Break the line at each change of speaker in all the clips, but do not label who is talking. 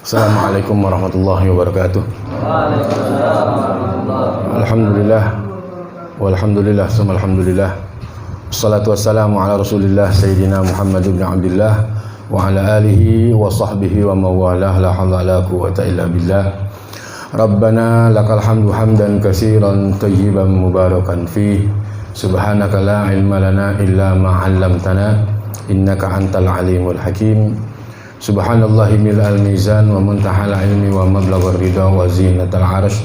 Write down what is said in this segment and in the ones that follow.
Assalamualaikum warahmatullahi wabarakatuh. Alhamdulillah walhamdulillah summa alhamdulillah. Wassalatu wassalamu ala Rasulillah Sayyidina Muhammad ibn Abdullah wa ala alihi wa sahbihi wa mawalah, la haula la quwwata illa billah. Rabbana lakal hamdu hamdan katsiran tayyiban mubarakan fih. Subhanaka la ilma lana illa ma 'allamtana innaka antal alimul hakim. Subhanallahi mil'al mizan wa muntahal ilmi wa mablaghar ridha wa zinatal arsh.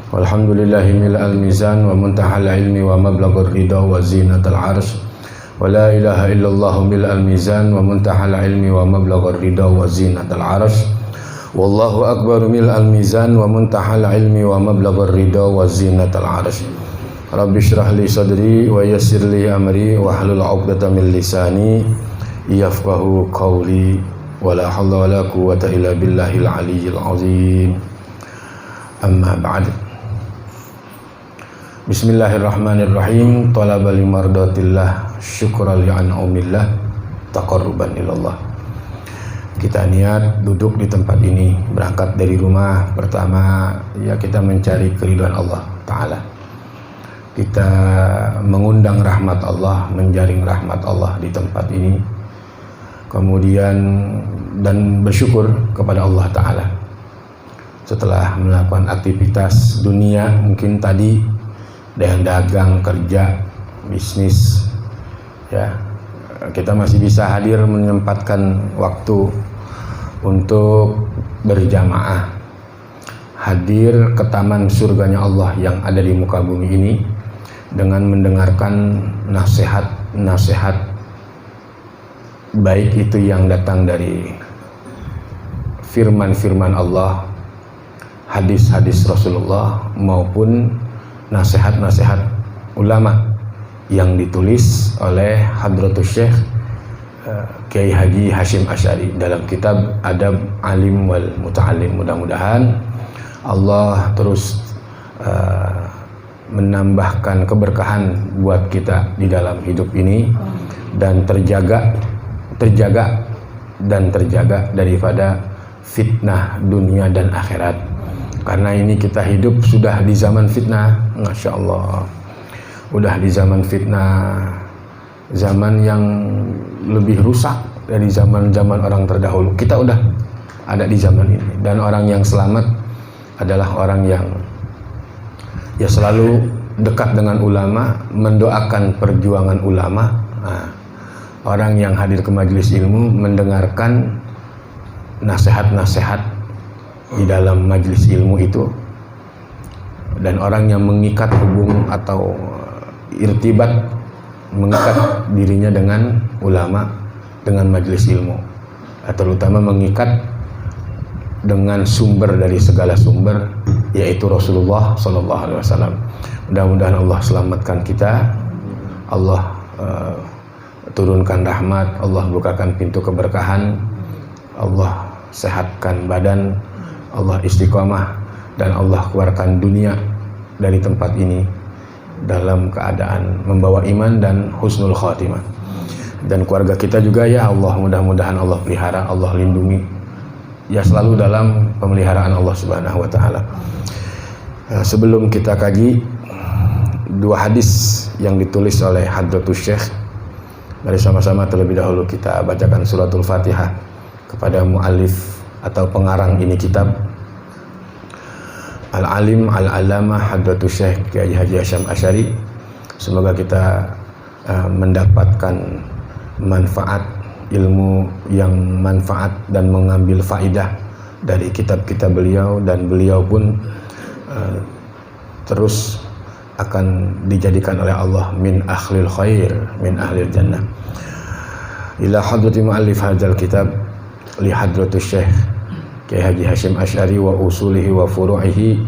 Walhamdulillahi mil'al mizan wa muntahal ilmi wa mablaghar ridha wa zinatal arsh. Wa la ilaha illallah mil'al mizan wa muntahal ilmi wa mablaghar ridha wa zinatal arsh. Wallahu akbar mil'al mizan wa muntahal ilmi wa mablaghar ridha wa zinatal arsh. Rabbi shrah li sadri wa yassir li amri wa hlul 'uqdatam min lisani yafqahu qawli. Wala haula wala quwwata illa billahil aliyyil azim. Amma ba'd. Bismillahirrahmanirrahim. Talaba li mardatillah, syukran li an'umillah, taqarruban ilallah. Kita niat duduk di tempat ini, berangkat dari rumah. Pertama, ya kita mencari keridhaan Allah Ta'ala. Kita mengundang rahmat Allah, menjaring rahmat Allah di tempat ini. Kemudian dan bersyukur kepada Allah Ta'ala setelah melakukan aktivitas dunia, mungkin tadi dagang, kerja, bisnis, ya kita masih bisa hadir menyempatkan waktu untuk berjamaah, hadir ke taman surganya Allah yang ada di muka bumi ini dengan mendengarkan nasihat-nasihat baik itu yang datang dari firman-firman Allah, hadis-hadis Rasulullah, maupun nasihat-nasihat ulama yang ditulis oleh Hadratus Syekh Kiai Haji Hashim Asy'ari dalam kitab Adab Alim wal Muta'allim. Mudah-mudahan Allah terus menambahkan keberkahan buat kita di dalam hidup ini dan terjaga daripada fitnah dunia dan akhirat. Karena ini kita hidup sudah di zaman fitnah, Masya Allah, udah di zaman fitnah, zaman yang lebih rusak dari zaman-zaman orang terdahulu. Kita udah ada di zaman ini, dan orang yang selamat adalah orang yang ya selalu dekat dengan ulama, mendoakan perjuangan ulama. Orang yang hadir ke majelis ilmu, mendengarkan nasihat-nasihat di dalam majelis ilmu itu, dan orang yang mengikat hubung atau irtibat, mengikat dirinya dengan ulama, dengan majelis ilmu, terutama mengikat dengan sumber dari segala sumber, yaitu Rasulullah SAW. Mudah-mudahan Allah selamatkan kita, Allah turunkan rahmat, Allah bukakan pintu keberkahan, Allah sehatkan badan, Allah istiqomah, dan Allah keluarkan dunia dari tempat ini dalam keadaan membawa iman dan husnul khatimah. Dan keluarga kita juga ya Allah, mudah-mudahan Allah pelihara, Allah lindungi, ya selalu dalam pemeliharaan Allah Subhanahu wa Ta'ala. Sebelum kita kaji dua hadis yang ditulis oleh Hadratus Syekh, mari sama-sama terlebih dahulu kita bacakan suratul Fatihah kepada mu'alif atau pengarang ini kitab, Al-Alim Al-Alamah Hadratus Syekh Kiai Haji Hashim Asy'ari. Semoga kita mendapatkan manfaat, ilmu yang manfaat dan mengambil faidah dari kitab-kitab beliau, dan beliau pun terus akan dijadikan oleh Allah min akhlil khair, min ahlil jannah. Ila hadrati mu'allif hadzal kitab li hadratus syekh Kiai Haji Hashim Asy'ari wa usulihi wa furu'ihi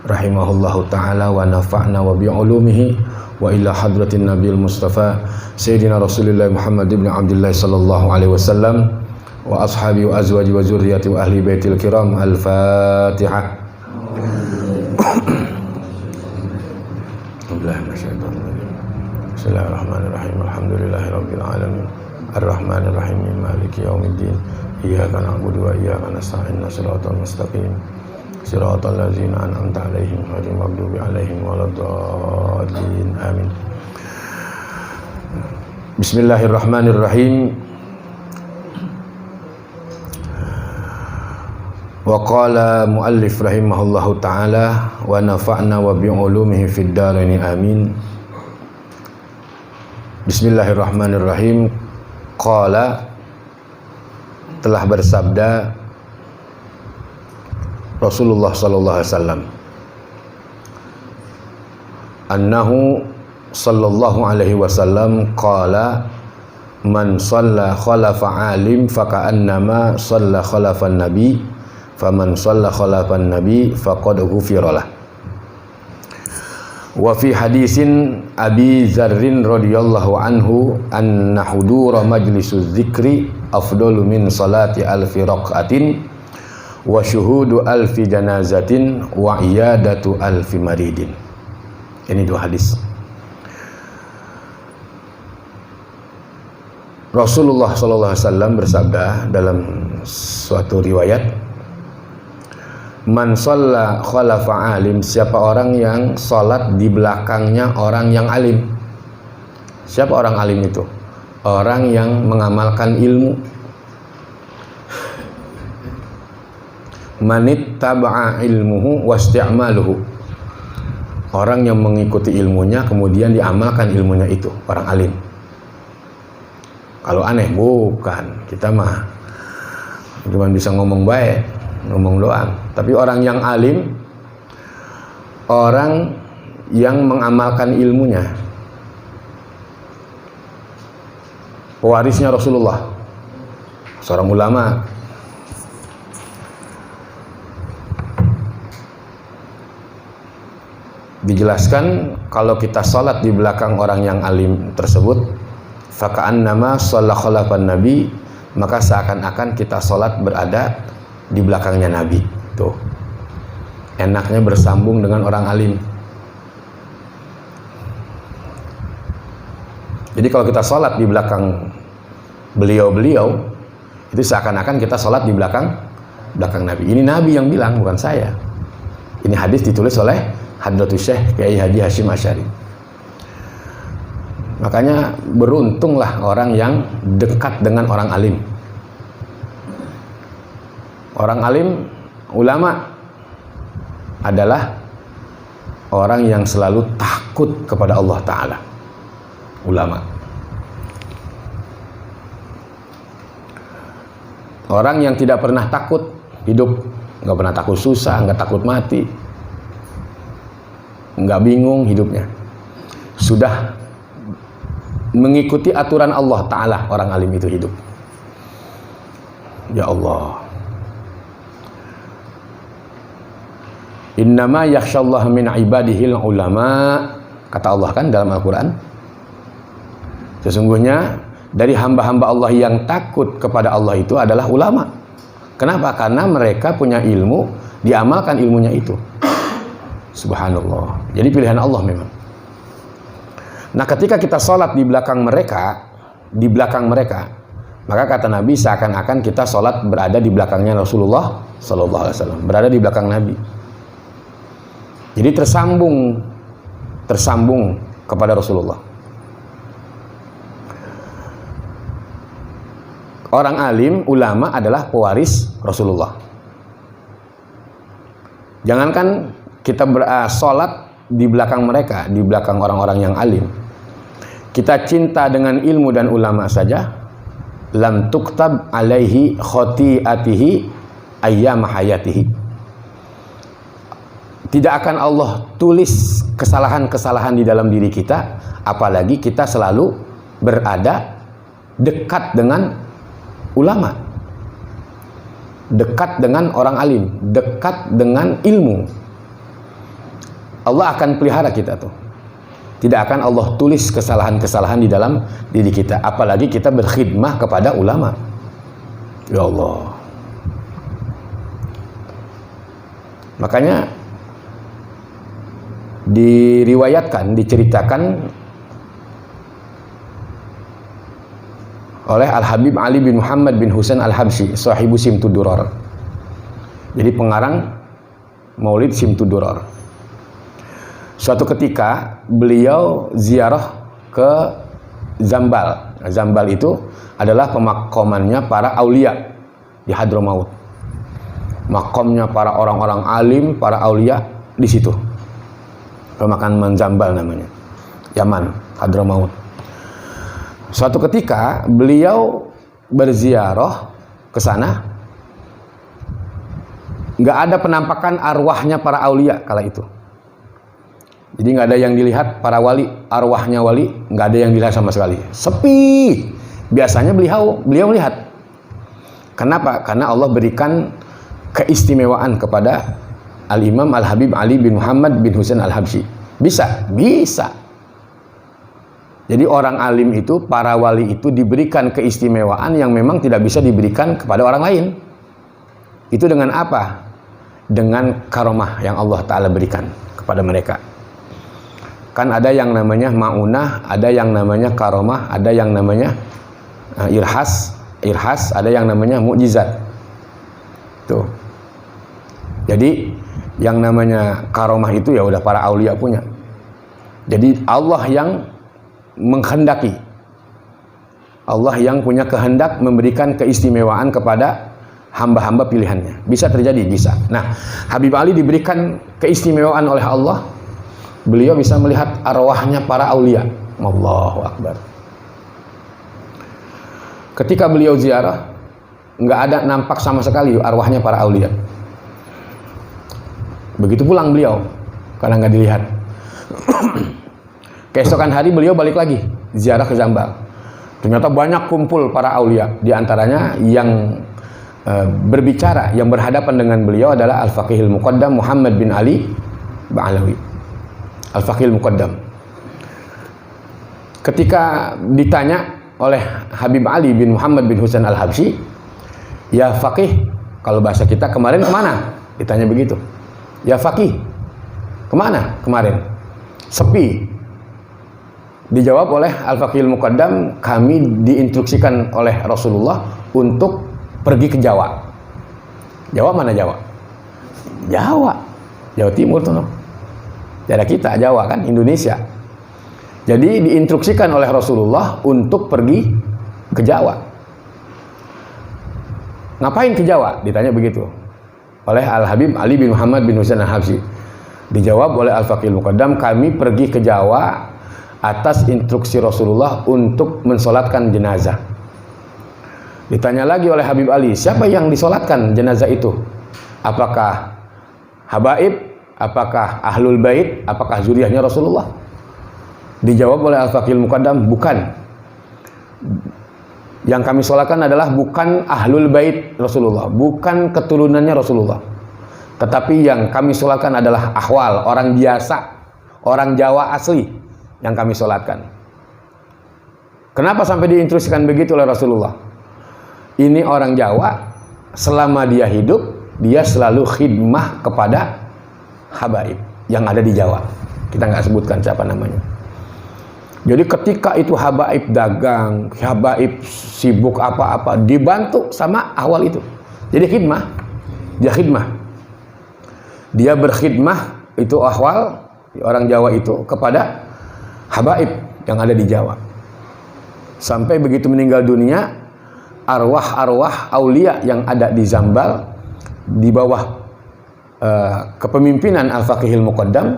rahimahullahu ta'ala wa nafa'na wa bi'ulumihi, wa ila hadratin nabiyil mustafa sayyidina Rasulillah Muhammad ibn Abdullah sallallahu alaihi wasallam wa ashabi wa azwaji wa zurriyati wa ahli baitil kiram. Al-Fatihah. Bismillahirrahmanirrahim. Alhamdulillahirabbil alamin. Ar-Rahmanir Rahim. Maliki maliki yaumiddin. Iyyaka na'budu wa iyyaka nasta'in. Shiratal mustaqim. Shiratal ladzina an'amta 'alaihim ghairil maghdubi 'alaihim waladdallin. Amin. Bismillahirrahmanirrahim. Wa qala muallif rahimahullahu ta'ala wa nafa'na wa bi'ulumihi fid dharain amin. Bismillahirrahmanirrahim. Qala, telah bersabda Rasulullah sallallahu alaihi wasallam, annahu sallallahu alaihi wasallam qala man shalla khalafa alim faka'annama shalla khalafan nabi faman shalla khalafan nabi faqad ghufira lah. Wa fi hadisin Abi Dzarrin radhiyallahu anhu anna hudura majlisuz dzikri afdalu min salati alfi raqatin wa syuhudu alfi janazatin wa iyadatu alfi maridin. Ini dua hadis. Rasulullah sallallahu alaihi wasallam bersabda dalam suatu riwayat, man shalla khalafa alim, siapa orang yang salat di belakangnya orang yang alim. Siapa orang alim itu? Orang yang mengamalkan ilmu. Manit taba'a ilmuhu wasti'maluhu, orang yang mengikuti ilmunya kemudian diamalkan ilmunya itu, orang alim. Kalau aneh bukan, kita mah cuma bisa ngomong baik, ngomong doang. Tapi orang yang alim, orang yang mengamalkan ilmunya, pewarisnya Rasulullah, seorang ulama. Dijelaskan kalau kita salat di belakang orang yang alim tersebut, faka'annama shalla khalafan nabi, maka seakan-akan kita salat berada di belakangnya Nabi. Tuh, enaknya bersambung dengan orang alim. Jadi kalau kita salat di belakang beliau-beliau, itu seakan-akan kita salat di belakang Nabi. Ini Nabi yang bilang, bukan saya. Ini hadis ditulis oleh Hadratus Syekh Kiai Haji Hasyim Asy'ari. Makanya beruntunglah orang yang dekat dengan orang alim. Orang alim, ulama, adalah orang yang selalu takut kepada Allah Ta'ala. Ulama. Orang yang tidak pernah takut hidup, nggak pernah takut susah, nggak takut mati, nggak bingung hidupnya, sudah mengikuti aturan Allah Ta'ala, orang alim itu hidup. Ya Allah, innama yakhsyallaha min ibadihil ulama, kata Allah kan dalam Al-Quran, sesungguhnya dari hamba-hamba Allah yang takut kepada Allah itu adalah ulama. Kenapa? Karena mereka punya ilmu, diamalkan ilmunya itu. Subhanallah. Jadi pilihan Allah memang. Nah, ketika kita sholat di belakang mereka, maka kata Nabi seakan-akan kita sholat berada di belakangnya Rasulullah Sallallahu Alaihi Wasallam, berada di belakang Nabi. Jadi tersambung kepada Rasulullah. Orang alim, ulama adalah pewaris Rasulullah. Jangankan kita sholat di belakang mereka, di belakang orang-orang yang alim, kita cinta dengan ilmu dan ulama saja, lam tuktab alaihi khotiatihi ayyama hayatihi, tidak akan Allah tulis kesalahan-kesalahan di dalam diri kita, apalagi kita selalu berada dekat dengan ulama, dekat dengan orang alim, dekat dengan ilmu. Allah akan pelihara kita tuh. Tidak akan Allah tulis kesalahan-kesalahan di dalam diri kita, apalagi kita berkhidmah kepada ulama. Ya Allah. Makanya diceritakan oleh Al-Habib Ali bin Muhammad bin Husain Al-Habsyi, sahibu Simtud Duror. Jadi pengarang Maulid Simtud Duror. Suatu ketika beliau ziarah ke Zambal. Zambal itu adalah pemakamannya para aulia di Hadramaut. Makamnya para orang-orang alim, para aulia di situ. Pemakaman Zambal namanya. Yaman, Hadramaut. Suatu ketika beliau berziarah ke sana, nggak ada penampakan arwahnya para aulia kala itu. Jadi nggak ada yang dilihat para wali, arwahnya wali nggak ada yang dilihat sama sekali. Sepi. Biasanya beliau melihat. Kenapa? Karena Allah berikan keistimewaan kepada Al-Imam Al-Habib Ali bin Muhammad bin Husain Al-Habsyi. Bisa. Jadi orang alim itu, para wali itu diberikan keistimewaan yang memang tidak bisa diberikan kepada orang lain. Itu dengan apa? Dengan karomah yang Allah Ta'ala berikan kepada mereka. Kan ada yang namanya ma'unah, ada yang namanya karomah, ada yang namanya irhas, ada yang namanya mukjizat. Tuh. Jadi yang namanya karomah itu ya udah para aulia punya. Jadi Allah yang menghendaki, Allah yang punya kehendak memberikan keistimewaan kepada hamba-hamba pilihannya. Bisa terjadi, bisa. Nah, Habib Ali diberikan keistimewaan oleh Allah. Beliau bisa melihat arwahnya para aulia. Allahu Akbar. Ketika beliau ziarah, nggak ada nampak sama sekali arwahnya para aulia. Begitu pulang beliau, karena nggak dilihat. Keesokan hari beliau balik lagi ziarah ke Zambal. Ternyata banyak kumpul para aulia. Di antaranya yang berbicara, yang berhadapan dengan beliau adalah Al-Faqihil Muqaddam Muhammad bin Ali Ba'alawi. Al-Faqihil Muqaddam. Ketika ditanya oleh Habib Ali bin Muhammad bin Husain Al-Habsyi, ya Faqih, kalau bahasa kita kemarin kemana? Ditanya begitu. Ya Faqih, kemana kemarin? Sepi. Dijawab oleh Al-Faqihil Muqaddam, kami diinstruksikan oleh Rasulullah untuk pergi ke Jawa. Jawa mana Jawa? Jawa Timur tuh. Daerah kita Jawa kan, Indonesia. Jadi diinstruksikan oleh Rasulullah untuk pergi ke Jawa. Ngapain ke Jawa? Ditanya begitu oleh Al-Habib Ali bin Muhammad bin Husain Al-Habsyi. Dijawab oleh Al-Faqihil Muqaddam, kami pergi ke Jawa atas instruksi Rasulullah untuk mensolatkan jenazah. Ditanya lagi oleh Habib Ali, siapa yang disolatkan jenazah itu? Apakah habaib? Apakah ahlul bait? Apakah zuriyahnya Rasulullah? Dijawab oleh Al-Faqihil Muqaddam, bukan. Yang kami solatkan adalah bukan ahlul bait Rasulullah, bukan keturunannya Rasulullah. Tetapi yang kami solatkan adalah ahwal, orang biasa, orang Jawa asli yang kami solatkan. Kenapa sampai diinstruksikan begitu oleh Rasulullah? Ini orang Jawa, selama dia hidup, dia selalu khidmah kepada habaib yang ada di Jawa. Kita nggak sebutkan siapa namanya. Jadi ketika itu habaib dagang, habaib sibuk apa-apa, dibantu sama ahwal itu. Jadi khidmah, dia khidmah. Dia berkhidmah, itu ahwal, orang Jawa itu, kepada habaib yang ada di Jawa. Sampai begitu meninggal dunia, arwah-arwah aulia yang ada di Zambal di bawah kepemimpinan Al-Faqihil Muqaddam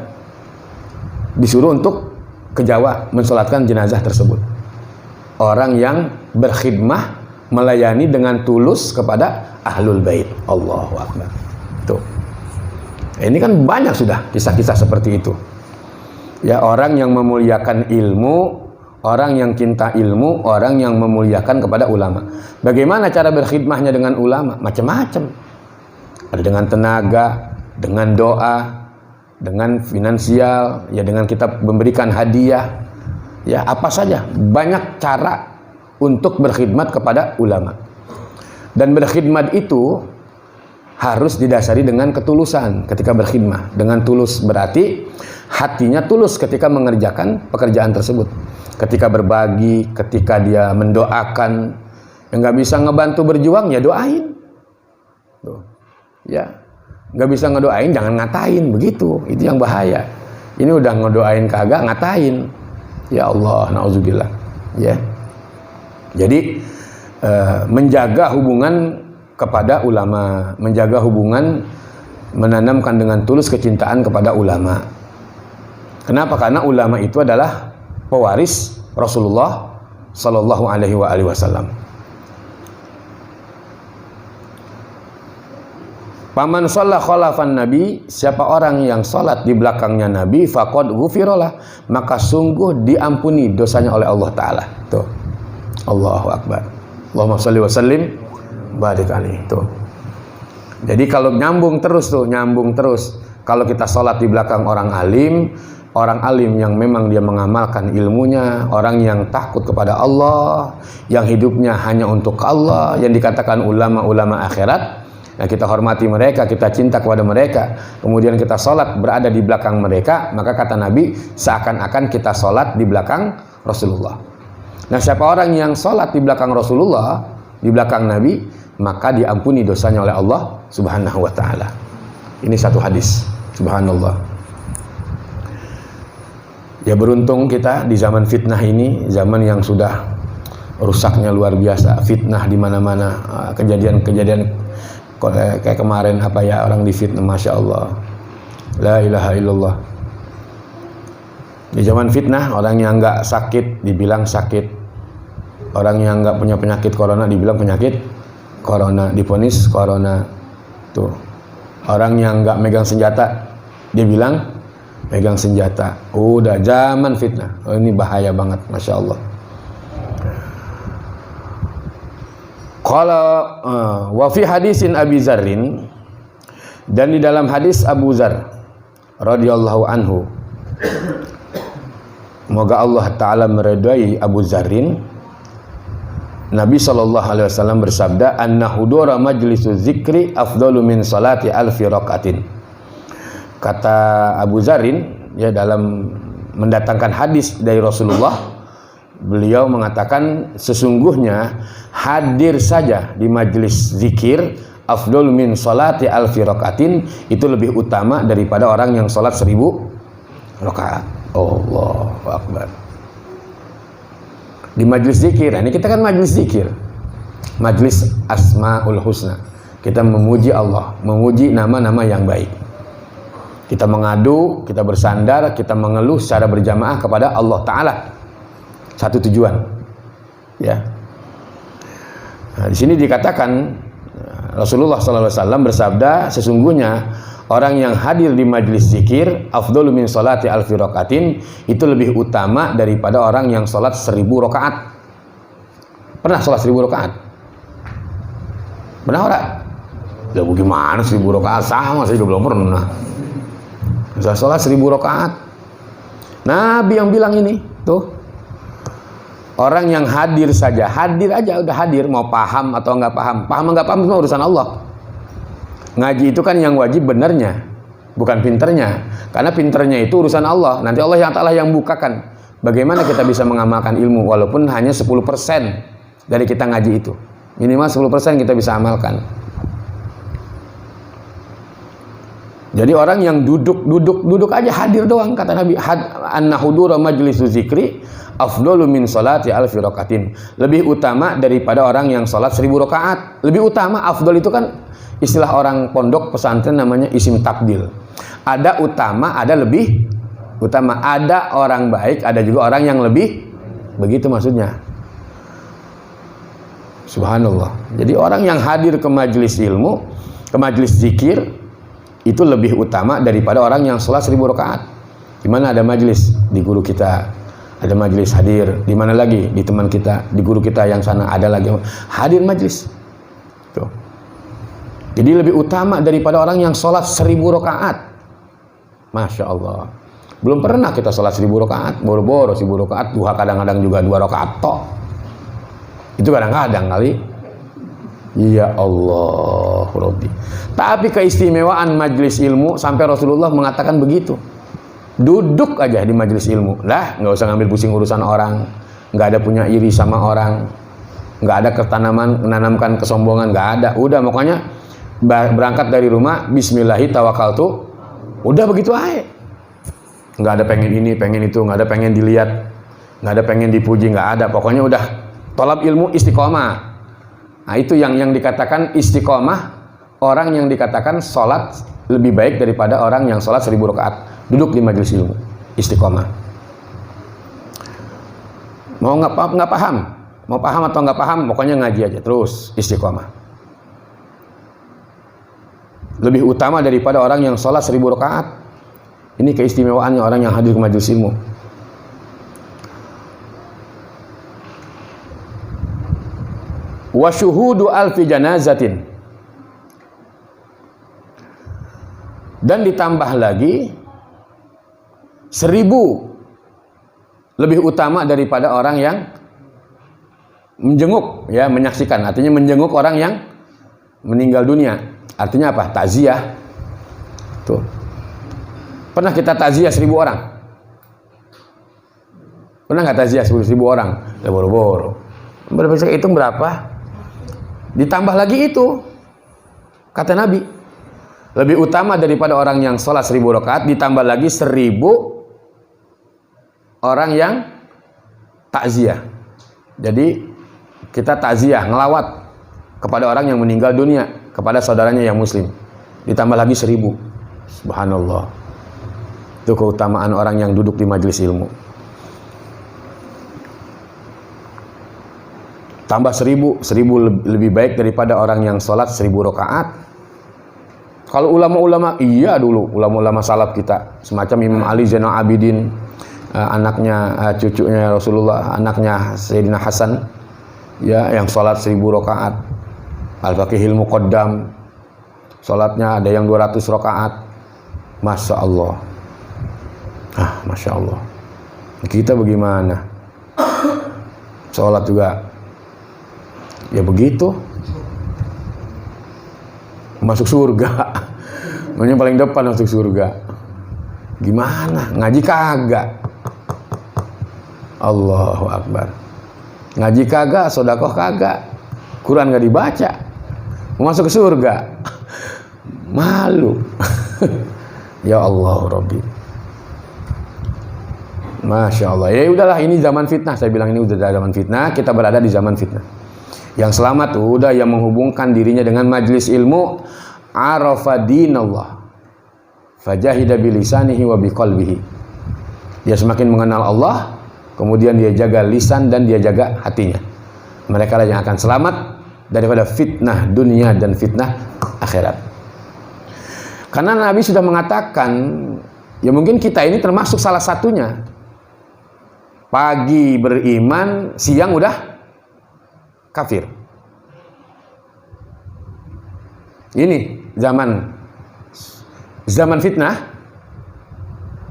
disuruh untuk ke Jawa mensolatkan jenazah tersebut. Orang yang berkhidmah, melayani dengan tulus kepada ahlul bait. Allahu Akbar. Tuh. Ini kan banyak sudah kisah-kisah seperti itu. Ya, orang yang memuliakan ilmu, orang yang cinta ilmu, orang yang memuliakan kepada ulama. Bagaimana cara berkhidmahnya dengan ulama? Macam-macam. Ada dengan tenaga, dengan doa, dengan finansial, ya dengan kita memberikan hadiah, ya apa saja. Banyak cara untuk berkhidmat kepada ulama. Dan berkhidmat itu harus didasari dengan ketulusan ketika berkhidmah. Dengan tulus berarti hatinya tulus ketika mengerjakan pekerjaan tersebut. Ketika berbagi, ketika dia mendoakan, yang nggak bisa ngebantu berjuang ya doain. Tuh. Ya, nggak bisa ngedoain jangan ngatain, begitu. Itu yang bahaya. Ini udah ngedoain kagak, ngatain. Ya Allah, na'udzubillah. Ya. Jadi menjaga hubungan kepada ulama, menjaga hubungan, menanamkan dengan tulus kecintaan kepada ulama. Kenapa? Karena ulama itu adalah pewaris Rasulullah Sallallahu Alaihi Wasallam. Paman sholat khalafan Nabi, siapa orang yang sholat di belakangnya Nabi, faqad ghufirolah, maka sungguh diampuni dosanya oleh Allah Ta'ala. Tuh, Allahu Akbar. Allahumma sholli wa sallim barik alaihi. Tuh. Jadi kalau nyambung terus tuh, nyambung terus. Kalau kita sholat di belakang orang alim yang memang dia mengamalkan ilmunya, orang yang takut kepada Allah, yang hidupnya hanya untuk Allah, yang dikatakan ulama-ulama akhirat. Nah, kita hormati mereka, kita cinta kepada mereka, kemudian kita sholat berada di belakang mereka, maka kata Nabi, seakan-akan kita sholat di belakang Rasulullah. Nah, siapa orang yang sholat di belakang Rasulullah, di belakang Nabi, maka diampuni dosanya oleh Allah Subhanahu wa Ta'ala. Ini satu hadis, subhanallah. Ya, beruntung kita di zaman fitnah ini, zaman yang sudah rusaknya luar biasa, fitnah di mana-mana, kejadian-kejadian kayak kemarin apa ya, orang difitnah, masya Allah, la ilaha illallah. Di zaman fitnah, orang yang nggak sakit dibilang sakit, orang yang nggak punya penyakit corona dibilang penyakit corona, divonis corona. Tuh, orang yang nggak megang senjata dia bilang megang senjata. Udah zaman fitnah. Oh, ini bahaya banget, masya Allah. Qala wa fi hadisin Abi Zarrin, dan di dalam hadis Abu Zar radhiyallahu anhu, semoga Allah Ta'ala meridai Abu Zarrin, Nabi SAW bersabda, anna hudura majlisu zikri afdalu min salati alfi rakatin. Kata Abu Zarrin, ya, dalam mendatangkan hadis dari Rasulullah, beliau mengatakan sesungguhnya hadir saja di majlis zikir afdal min salati alfi rakatin, itu lebih utama daripada orang yang salat 1000 rakaat. Allahu Akbar. Di majlis zikir, ini kita kan majlis zikir, majlis Asmaul Husna, kita memuji Allah, memuji nama-nama yang baik. Kita mengadu, kita bersandar, kita mengeluh secara berjamaah kepada Allah Ta'ala. Satu tujuan, ya. Nah, di sini dikatakan Rasulullah SAW bersabda, sesungguhnya orang yang hadir di majlis zikir afdalu min salati alfi rakatin, itu lebih utama daripada orang yang salat 1000 rakaat. Pernah salat 1000 rakaat? Pernah ora? Ya bagaimana 1000 rakaat, sama saya juga belum pernah. Saya salat 1000 rakaat. Nabi yang bilang ini, tuh. Orang yang hadir saja, hadir aja, udah hadir, mau paham atau nggak paham, nggak paham itu urusan Allah. Ngaji itu kan yang wajib benernya, bukan pinternya. Karena pinternya itu urusan Allah. Nanti Allah yang Ta'ala yang bukakan. Bagaimana kita bisa mengamalkan ilmu walaupun hanya 10% dari kita ngaji itu. Minimal 10% kita bisa amalkan. Jadi orang yang duduk aja, hadir doang, kata Nabi, anna hudura majlisu zikri afdalu min salati alfi rakatin, lebih utama daripada orang yang salat 1000 rakaat. Lebih utama, afdal itu kan istilah orang pondok pesantren, namanya isim tabdil. Ada utama, ada lebih utama. Ada orang baik, ada juga orang yang lebih, begitu maksudnya. Subhanallah. Jadi orang yang hadir ke majelis ilmu, ke majelis zikir, itu lebih utama daripada orang yang sholat 1000 rakaat. Di mana ada majelis? Di guru kita ada majelis hadir. Di mana lagi? Di teman kita, di guru kita yang sana ada lagi hadir majelis. Tuh. Jadi lebih utama daripada orang yang sholat 1000 rakaat. Masya Allah. Belum pernah kita sholat 1000 rakaat, boro-boro 1000 rakaat, duha kadang-kadang juga 2 rakaat tok. Itu kadang-kadang kali. Ya Allah Rabbi. Tapi keistimewaan majelis ilmu sampai Rasulullah mengatakan begitu. Duduk aja di majelis ilmu. Lah, nggak usah ngambil pusing urusan orang. Nggak ada punya iri sama orang. Nggak ada menanamkan kesombongan. Nggak ada. Udah, makanya berangkat dari rumah, bismillahi tawakkaltu. Udah begitu aja. Nggak ada pengen ini, pengen itu. Nggak ada pengen dilihat. Nggak ada pengen dipuji. Nggak ada. Pokoknya udah tolab ilmu istiqomah. Nah, itu yang dikatakan istiqomah. Orang yang dikatakan sholat lebih baik daripada orang yang sholat 1000 rakaat. Duduk di majelis ilmu, istiqomah. Mau nggak paham, mau paham atau nggak paham, pokoknya ngaji aja terus, istiqomah. Lebih utama daripada orang yang sholat 1000 rakaat. Ini keistimewaannya orang yang hadir ke majelis ilmu. Wa syuhudu alfi janazatin. Dan ditambah lagi 1000 lebih utama daripada orang yang menjenguk, ya, menyaksikan. Artinya menjenguk orang yang meninggal dunia. Artinya apa? Takziah. Tuh. Pernah kita takziah 1000 orang? Pernah nggak takziah 1000 orang? Ya boro-boro. Berapa hitung berapa? Ditambah lagi itu. Kata Nabi, lebih utama daripada orang yang sholat 1000 rakaat, ditambah lagi 1000 orang yang takziah. Jadi kita takziah, ngelawat kepada orang yang meninggal dunia, kepada saudaranya yang muslim. Ditambah lagi 1000. Subhanallah. Itu keutamaan orang yang duduk di majelis ilmu. Tambah 1000 lebih baik daripada orang yang sholat 1000 rakaat. Kalau ulama-ulama, iya dulu ulama-ulama salaf kita, semacam Imam Ali Zainal Abidin, anaknya, cucunya Rasulullah, anaknya Sayyidina Hasan, ya, yang sholat 1000 rakaat. Al-Faqihil Muqaddam, sholatnya ada yang 200 rakaat. Masya Allah. Masya Allah. Kita bagaimana? Sholat juga, ya begitu. Masuk surga. Yang paling depan masuk surga. Gimana? Ngaji kagak. Allahu Akbar. Ngaji kagak, sedekah kagak. Quran gak dibaca. Mau masuk ke surga. Malu. Ya Allah Rabbi. Masya Allah. Ya udahlah, ini zaman fitnah. Saya bilang ini udah zaman fitnah. Kita berada di zaman fitnah. Yang selamat tuh udah yang menghubungkan dirinya dengan majelis ilmu, arafa dinallah, fajahida bilisanihi wa biqalbihi. Dia semakin mengenal Allah, kemudian dia jaga lisan dan dia jaga hatinya. Mereka lah yang akan selamat daripada fitnah dunia dan fitnah akhirat. Karena Nabi sudah mengatakan, ya mungkin kita ini termasuk salah satunya. Pagi beriman, siang udah kafir. Ini zaman fitnah,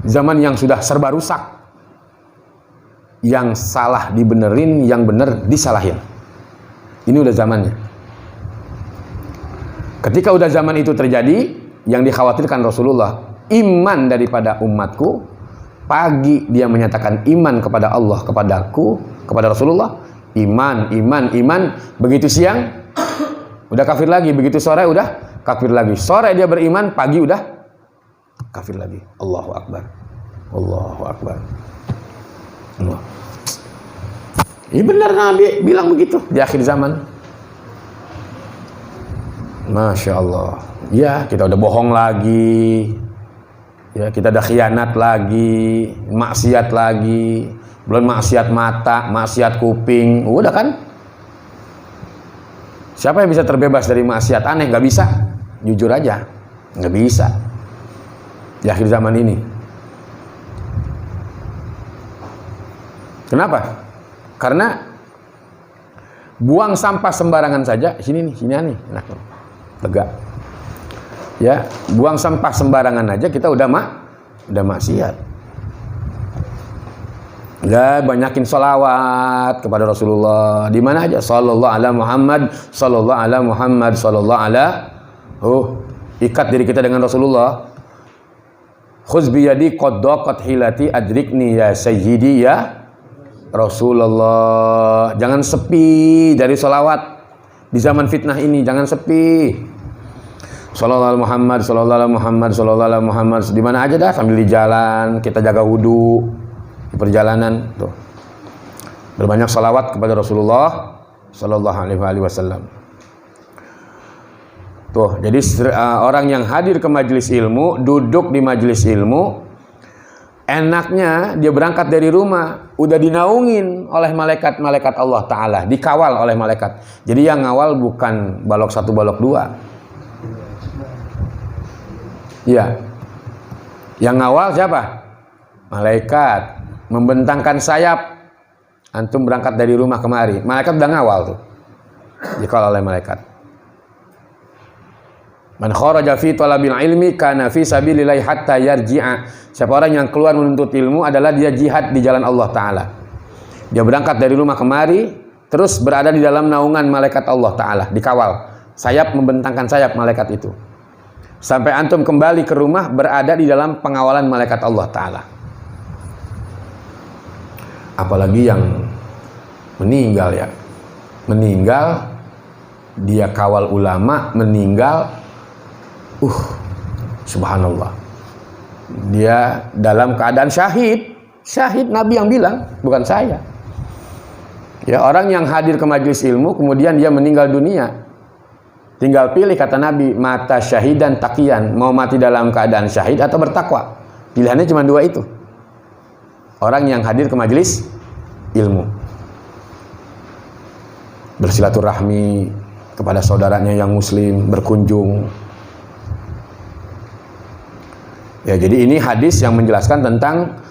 zaman yang sudah serba rusak, yang salah dibenerin, yang bener disalahin. Ini udah zamannya. Ketika udah zaman itu terjadi, yang dikhawatirkan Rasulullah, iman daripada umatku, pagi dia menyatakan iman kepada Allah, kepadaku, kepada Rasulullah, iman, begitu siang udah kafir lagi, begitu sore udah kafir lagi, sore dia beriman, pagi udah kafir lagi. Allahu Akbar. Allahu Akbar. Allah. Ini benar Nabi bilang begitu di akhir zaman. Masya Allah. Ya, kita udah bohong lagi, ya, kita udah khianat lagi, maksiat lagi. Belum maksiat mata, maksiat kuping, udah kan? Siapa yang bisa terbebas dari maksiat aneh? Gak bisa, jujur aja, gak bisa. Di akhir zaman ini. Kenapa? Karena buang sampah sembarangan saja. Sini nih, enak, lega. Ya, buang sampah sembarangan aja kita udah maksiat. Ya, banyakin sholawat kepada Rasulullah. Di mana aja, sallallahu ala Muhammad, sallallahu ala Muhammad, sallallahu ala. Ikat diri kita dengan Rasulullah. Khuz biyadi qad daqat hilati adrikni ya sayyidi ya Rasulullah. Jangan sepi dari sholawat di zaman fitnah ini, jangan sepi. Sallallahu ala Muhammad, sallallahu ala Muhammad, sallallahu ala Muhammad. Di mana aja dah, sambil di jalan kita jaga wudu, di perjalanan tuh. Berbanyak salawat kepada Rasulullah sallallahu alaihi wasallam. Tuh, jadi orang yang hadir ke majelis ilmu, duduk di majelis ilmu, enaknya dia berangkat dari rumah, udah dinaungin oleh malaikat-malaikat Allah Ta'ala, dikawal oleh malaikat. Jadi yang ngawal bukan balok 1, balok 2. Iya. Yang ngawal siapa? Malaikat. Membentangkan sayap. Antum berangkat dari rumah kemari, malaikat udah ngawal tuh, dikawal oleh malaikat. Man kharaja fi talabil ilmi kana fi sabilillah hatta yarji'a. Siapa orang yang keluar menuntut ilmu adalah dia jihad di jalan Allah Ta'ala. Dia berangkat dari rumah kemari, terus berada di dalam naungan malaikat Allah Ta'ala, dikawal. Sayap, membentangkan sayap malaikat itu. Sampai antum kembali ke rumah, berada di dalam pengawalan malaikat Allah Ta'ala. Apalagi yang meninggal ya. Meninggal, dia kawal ulama, meninggal. Subhanallah. Dia dalam keadaan syahid. Syahid, Nabi yang bilang, bukan saya. Ya, orang yang hadir ke majelis ilmu kemudian dia meninggal dunia. Tinggal pilih, kata Nabi, mata syahid dan taqiyan, mau mati dalam keadaan syahid atau bertakwa. Pilihannya cuma 2 itu. Orang yang hadir ke majelis ilmu, bersilaturahmi kepada saudaranya yang muslim, berkunjung. Ya, jadi ini hadis yang menjelaskan tentang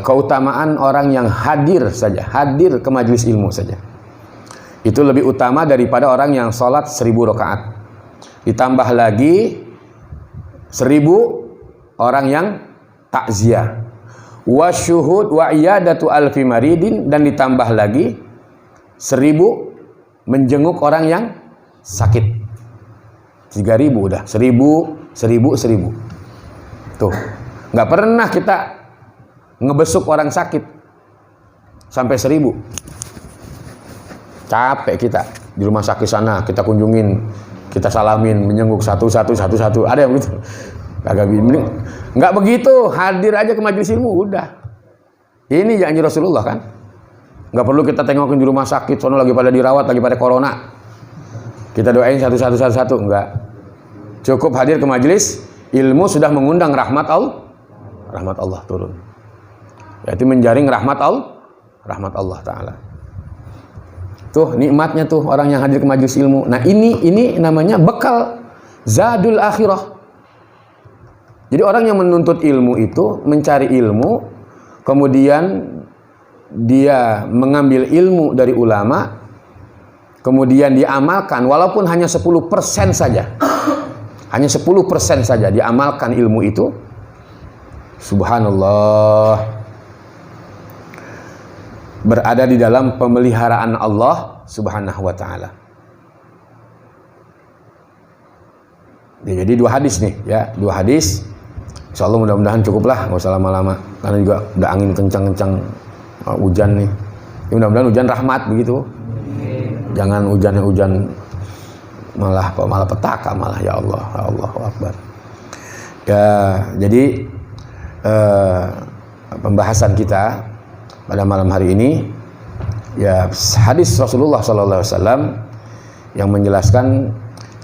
keutamaan orang yang hadir saja, hadir ke majelis ilmu saja. Itu lebih utama daripada orang yang sholat 1000 rakaat. Ditambah lagi 1000 orang yang takziah. Wa syuhud wa iyadatu alfi maridin, dan ditambah lagi 1000 menjenguk orang yang sakit. 3000 udah, 1000. Tuh, nggak pernah kita ngebesuk orang sakit sampai 1000. Capek kita di rumah sakit sana, kita kunjungin, kita salamin, menjenguk satu. Ada yang begitu? Kagak bingung. Nggak begitu, hadir aja ke majelis ilmu udah. Ini janji Rasulullah kan. Nggak perlu kita tengokin di rumah sakit, sono lagi pada dirawat, lagi pada corona. Kita doain satu, enggak. Cukup hadir ke majelis ilmu sudah mengundang rahmat Allah turun. Yaitu menjaring rahmat Allah Ta'ala. Tuh nikmatnya tuh orang yang hadir ke majelis ilmu. Nah ini namanya bekal zadul akhirah. Jadi orang yang menuntut ilmu itu mencari ilmu, kemudian dia mengambil ilmu dari ulama, kemudian diamalkan walaupun hanya 10% saja. Hanya 10% saja diamalkan ilmu itu. Subhanallah. Berada di dalam pemeliharaan Allah Subhanahu wa ta'ala. Ya, jadi 2 hadis nih ya, 2 hadis. Insyaallah mudah-mudahan cukuplah, nggak usah lama-lama karena juga udah angin kencang-kencang, hujan nih. Ya, mudah-mudahan hujan rahmat begitu. Jangan hujan malah petaka malah, ya Allah, Allahu Akbar. Ya, jadi pembahasan kita pada malam hari ini ya hadis Rasulullah SAW yang menjelaskan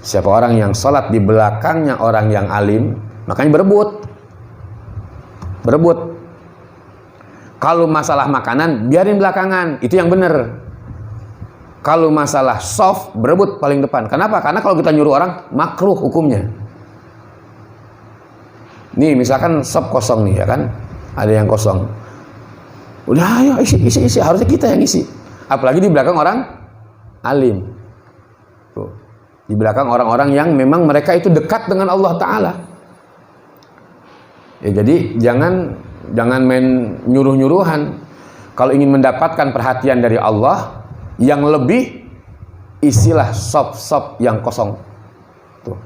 siapa orang yang sholat di belakangnya orang yang alim, makanya berebut. Kalau masalah makanan biarin belakangan, itu yang benar. Kalau masalah soft, berebut paling depan. Kenapa? Karena kalau kita nyuruh orang, makruh hukumnya. Nih, misalkan sop kosong nih, ya kan? Ada yang kosong. Udah, ayo isi. Harusnya kita yang isi. Apalagi di belakang orang alim. Tuh. Di belakang orang-orang yang memang mereka itu dekat dengan Allah Ta'ala. Ya, jadi jangan main nyuruh-nyuruhan. kalau ingin mendapatkan perhatian dari Allah yang lebih, isilah sop-sop yang kosong. Tuh,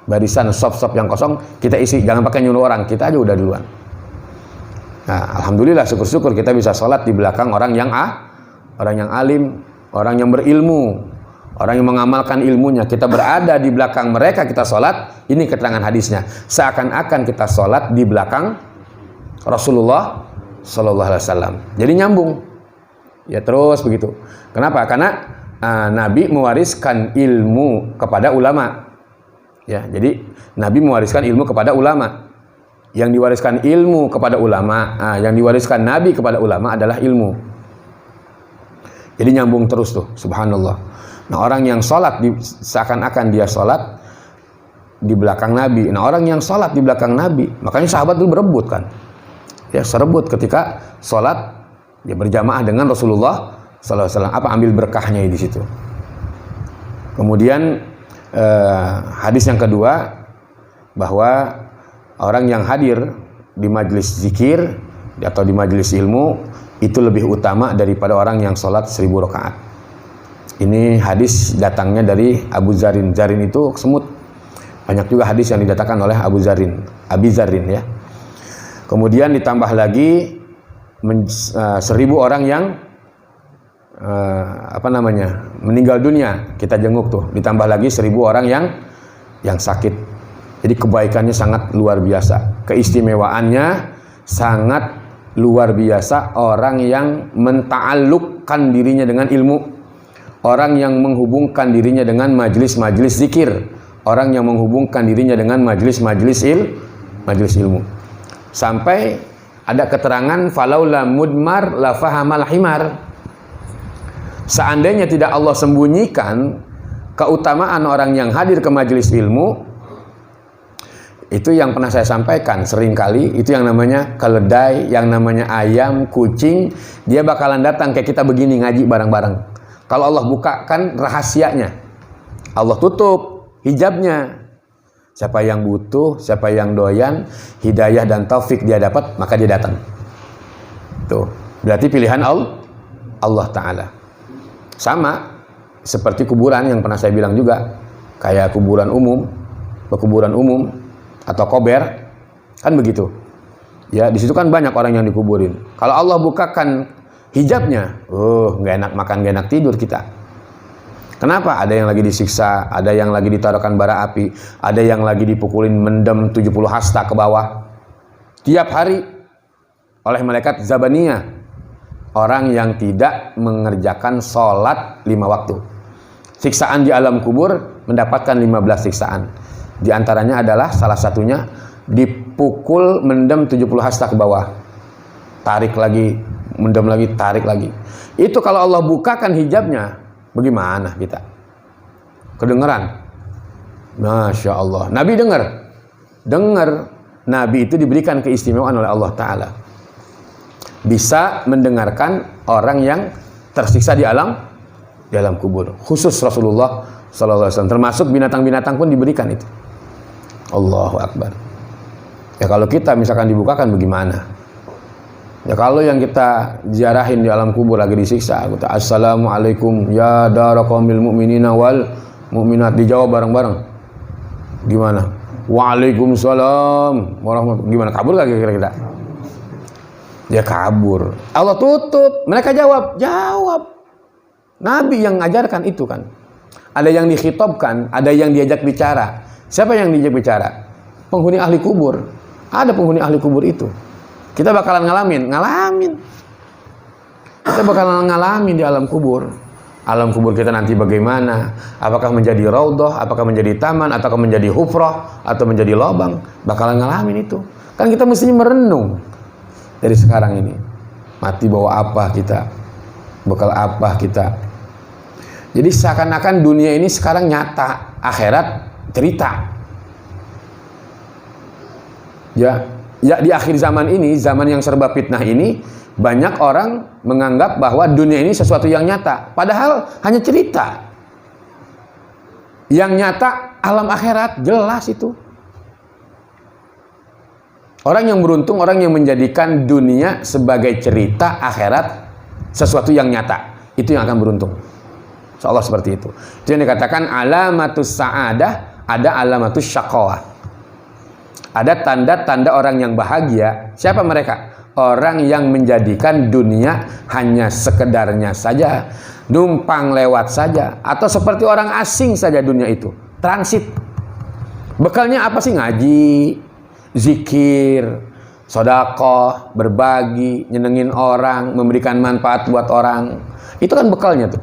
barisan sop-sop yang kosong kita isi, jangan pakai nyuruh orang, kita aja udah duluan. Nah, alhamdulillah, syukur-syukur kita bisa sholat di belakang orang yang alim, orang yang berilmu, orang yang mengamalkan ilmunya. Kita berada di belakang mereka, kita sholat. Ini keterangan hadisnya, seakan-akan kita sholat di belakang Rasulullah Sallallahu Alaihi Wasallam. Jadi nyambung, ya terus begitu. Kenapa? Karena Nabi mewariskan ilmu kepada ulama. Ya, jadi Nabi mewariskan ilmu kepada ulama. Yang diwariskan ilmu kepada ulama, yang diwariskan Nabi kepada ulama adalah ilmu. Jadi nyambung terus tuh, subhanallah. Nah, orang yang sholat seakan-akan dia sholat di belakang Nabi. Nah, orang yang sholat di belakang Nabi, makanya sahabat dulu berebut kan. Ya, serebut ketika sholat ya berjamaah dengan Rasulullah Sallallahu Alaihi Wasallam. Apa ambil berkahnya di situ. Kemudian hadis yang kedua, bahwa orang yang hadir di majelis zikir atau di majelis ilmu itu lebih utama daripada orang yang sholat 1000 rakaat. Ini hadis datangnya dari Abu Zarin. Zarin itu semut. Banyak juga hadis yang didatangkan oleh Abi Zarin ya. Kemudian ditambah lagi 1000 orang yang meninggal dunia, kita jenguk tuh. Ditambah lagi 1000 orang yang sakit. Jadi kebaikannya sangat luar biasa. Keistimewaannya sangat luar biasa. Orang yang menta'alluqkan dirinya dengan ilmu, orang yang menghubungkan dirinya dengan majelis-majelis zikir, orang yang menghubungkan dirinya dengan majelis-majelis ilmu. Sampai ada keterangan falaula mudmar la fahamal himar. Seandainya tidak Allah sembunyikan keutamaan orang yang hadir ke majelis ilmu, itu yang pernah saya sampaikan seringkali, itu yang namanya keledai, yang namanya ayam, kucing, dia bakalan datang kayak kita begini ngaji bareng-bareng. Kalau Allah bukakan rahasianya, Allah tutup hijabnya. Siapa yang butuh, siapa yang doyan hidayah dan taufik dia dapat, maka dia datang. Tuh, berarti pilihan Allah Ta'ala. Sama seperti kuburan yang pernah saya bilang juga, kayak kuburan umum atau kober, kan begitu. Ya, di situ kan banyak orang yang dikuburin. Kalau Allah bukakan hijabnya, nggak enak makan, nggak enak tidur kita. Kenapa? Ada yang lagi disiksa, ada yang lagi ditaruhkan bara api, ada yang lagi dipukulin mendem 70 hasta ke bawah. Tiap hari oleh malaikat Zabaniyah, orang yang tidak mengerjakan sholat 5 waktu. Siksaan di alam kubur mendapatkan 15 siksaan. Di antaranya adalah salah satunya dipukul mendem 70 hasta ke bawah. Tarik lagi, mendem lagi, tarik lagi. Itu kalau Allah bukakan hijabnya, bagaimana kita? Kedengeran? Masya Allah. Nabi dengar. Nabi itu diberikan keistimewaan oleh Allah Ta'ala. Bisa mendengarkan orang yang tersiksa di alam kubur. Khusus Rasulullah Sallallahu Alaihi Wasallam. Termasuk binatang-binatang pun diberikan itu. Allahu Akbar. Ya kalau kita misalkan dibukakan bagaimana? Ya kalau yang kita ziarahin di alam kubur lagi disiksa, kita assalamualaikum ya daraqaumil mu'minina wal mu'minat, dijawab bareng-bareng. Gimana? Waalaikumsalam warahmatullahi. Gimana, kabur lagi kira-kira kita? Ya kabur. Allah tutup, mereka jawab. Nabi yang ngajarkan itu kan. Ada yang dikhitabkan, ada yang diajak bicara. Siapa yang diajak bicara? Penghuni ahli kubur. Ada penghuni ahli kubur itu. Kita bakalan ngalamin. Kita bakalan ngalamin di alam kubur. Alam kubur kita nanti bagaimana? Apakah menjadi raudhah, apakah menjadi taman, ataukah menjadi hufrah, atau menjadi lobang? Bakalan ngalamin itu. Kan kita mestinya merenung dari sekarang ini. Mati bawa apa kita? Bekal apa kita? Jadi seakan-akan dunia ini sekarang nyata, akhirat cerita. Ya di akhir zaman ini, zaman yang serba fitnah ini, banyak orang menganggap bahwa dunia ini sesuatu yang nyata. Padahal hanya cerita. Yang nyata alam akhirat, jelas itu. Orang yang beruntung, orang yang menjadikan dunia sebagai cerita, akhirat sesuatu yang nyata, itu yang akan beruntung. Insyaallah seperti itu. Itu yang dikatakan alamatus sa'adah, ada alamatus syaqawah. Ada tanda-tanda orang yang bahagia. Siapa mereka? Orang yang menjadikan dunia hanya sekedarnya saja, numpang lewat saja, atau seperti orang asing saja dunia itu, transit. Bekalnya apa sih? Ngaji, zikir, sedekah, berbagi, nyenengin orang, memberikan manfaat buat orang. Itu kan bekalnya tuh.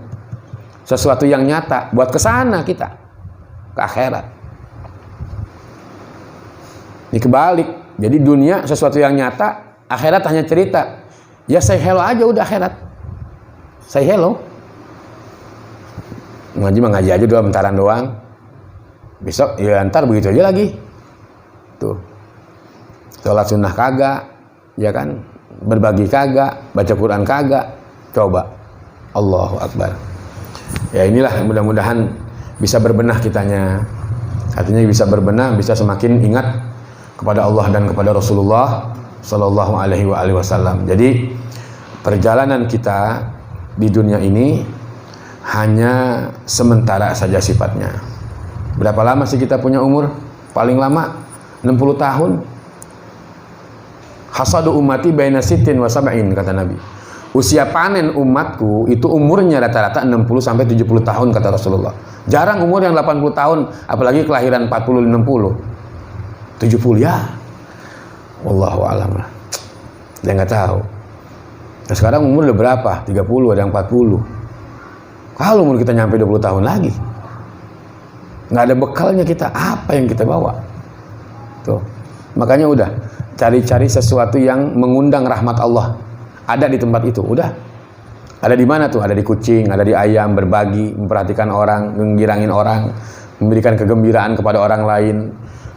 Sesuatu yang nyata buat kesana kita, ke akhirat. Ini kebalik. Jadi dunia sesuatu yang nyata, akhirat hanya cerita. Ya say hello aja udah akhirat. Say hello. Ngaji aja doang, bentaran doang. Besok ya ntar begitu aja lagi. Tuh. Sholat sunnah kagak, ya kan? Berbagi kagak, baca Quran kagak. Coba. Allahu Akbar. Ya inilah, mudah-mudahan bisa berbenah kitanya. Artinya bisa berbenah, bisa semakin ingat kepada Allah dan kepada Rasulullah Sallallahu Alaihi Wasallam. Jadi perjalanan kita di dunia ini hanya sementara saja sifatnya. Berapa lama sih kita punya umur? Paling lama 60 tahun. Hasadu ummati baina sittin wa sab'in, kata Nabi. Usia panen umatku itu umurnya rata-rata 60 sampai 70 tahun, kata Rasulullah. Jarang umur yang 80 tahun, apalagi kelahiran 40 60. 70 ya. Wallahu a'lam lah. Dia nggak tahu. Nah, sekarang umur udah berapa? 30, ada yang 40. Kalau umur kita nyampe 20 tahun lagi, nggak ada bekalnya kita, apa yang kita bawa? Tuh. Makanya udah cari-cari sesuatu yang mengundang rahmat Allah. Ada di tempat itu, udah. Ada di mana tuh? Ada di kucing, ada di ayam, berbagi, memperhatikan orang, menggirangin orang, memberikan kegembiraan kepada orang lain,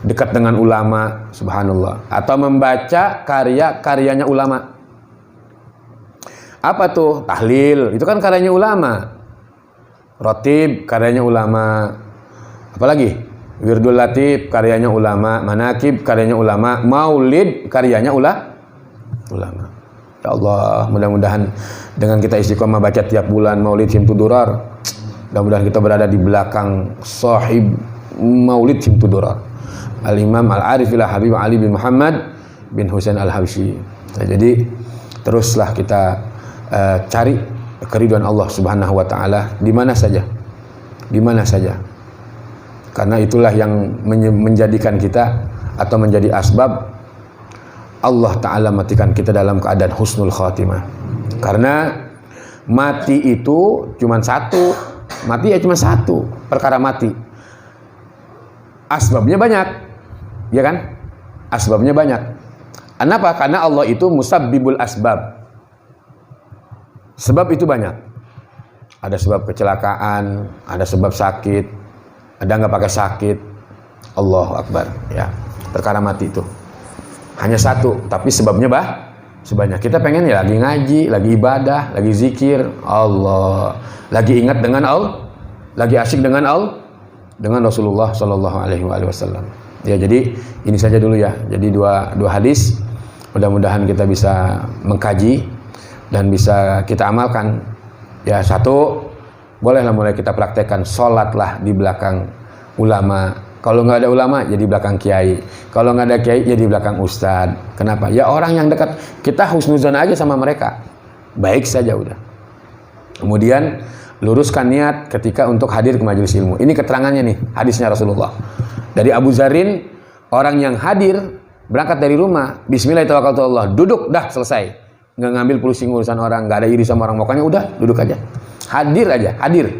dekat dengan ulama, subhanallah. Atau membaca karya-karyanya ulama. Apa tuh? Tahlil, itu kan karyanya ulama. Rotib, karyanya ulama. Apalagi? Wirdul Latif, karyanya ulama. Manakib, karyanya ulama. Maulid, karyanya ulama. Ya Allah, mudah-mudahan dengan kita istiqomah baca tiap bulan Maulid Himtu Durar, mudah-mudahan kita berada di belakang sahib Maulid Himtu Durar, Al-Imam Al-Arifillah Habib Ali bin Muhammad bin Husain Al-Habsyi. Nah, jadi teruslah kita cari keridhaan Allah Subhanahu wa taala di mana saja. Di mana saja. Karena itulah yang menjadikan kita atau menjadi asbab Allah Ta'ala matikan kita dalam keadaan husnul khatimah. Karena mati itu cuma satu. Mati ya cuma satu. Perkara mati. Asbabnya banyak. Ya kan? Asbabnya banyak. Kenapa? Karena Allah itu musabbibul asbab. Sebab itu banyak. Ada sebab kecelakaan, ada sebab sakit, ada nggak pakai sakit. Allahu Akbar. Ya, perkara mati itu hanya satu, tapi sebabnya sebanyak. Kita pengen ya lagi ngaji, lagi ibadah, lagi zikir, Allah, lagi ingat dengan Allah, lagi asyik dengan Allah, dengan Rasulullah Sallallahu Alaihi Wasallam. Ya, jadi ini saja dulu ya. Jadi dua hadis, mudah-mudahan kita bisa mengkaji dan bisa kita amalkan. Ya, satu, bolehlah mulai kita praktekkan, sholatlah di belakang ulama. Kalau nggak ada ulama, jadi belakang kiai. Kalau nggak ada kiai, jadi belakang ustad. Kenapa? Ya orang yang dekat. Kita husnuzan aja sama mereka. Baik saja udah. Kemudian luruskan niat ketika untuk hadir ke majelis ilmu. Ini keterangannya nih, hadisnya Rasulullah. Dari Abu Zarin, orang yang hadir berangkat dari rumah, Bismillahirrahmanirrahim, duduk dah selesai. Nggak ngambil pusing urusan orang, nggak ada iri sama orang. Pokoknya udah, duduk aja. Hadir aja, hadir.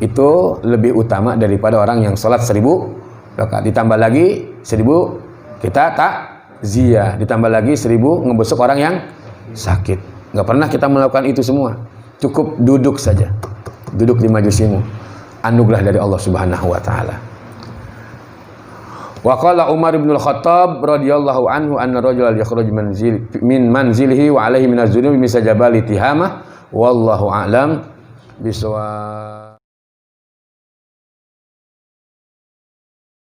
Itu lebih utama daripada orang yang sholat 1000 rakaat. Ditambah lagi 1000 kita takziah, ditambah lagi 1000 ngebesuk orang yang sakit. Nggak pernah kita melakukan itu semua. Cukup duduk saja, duduk di majelis ilmu. Anugerah dari Allah Subhanahu wa taala. Wa qala Umar bin Al-Khattab radhiyallahu anhu anna rajulan yakhruj min manzilihi wa alaihi min az-zunubi misal jabali tihamah wallahu a'lam bisawab.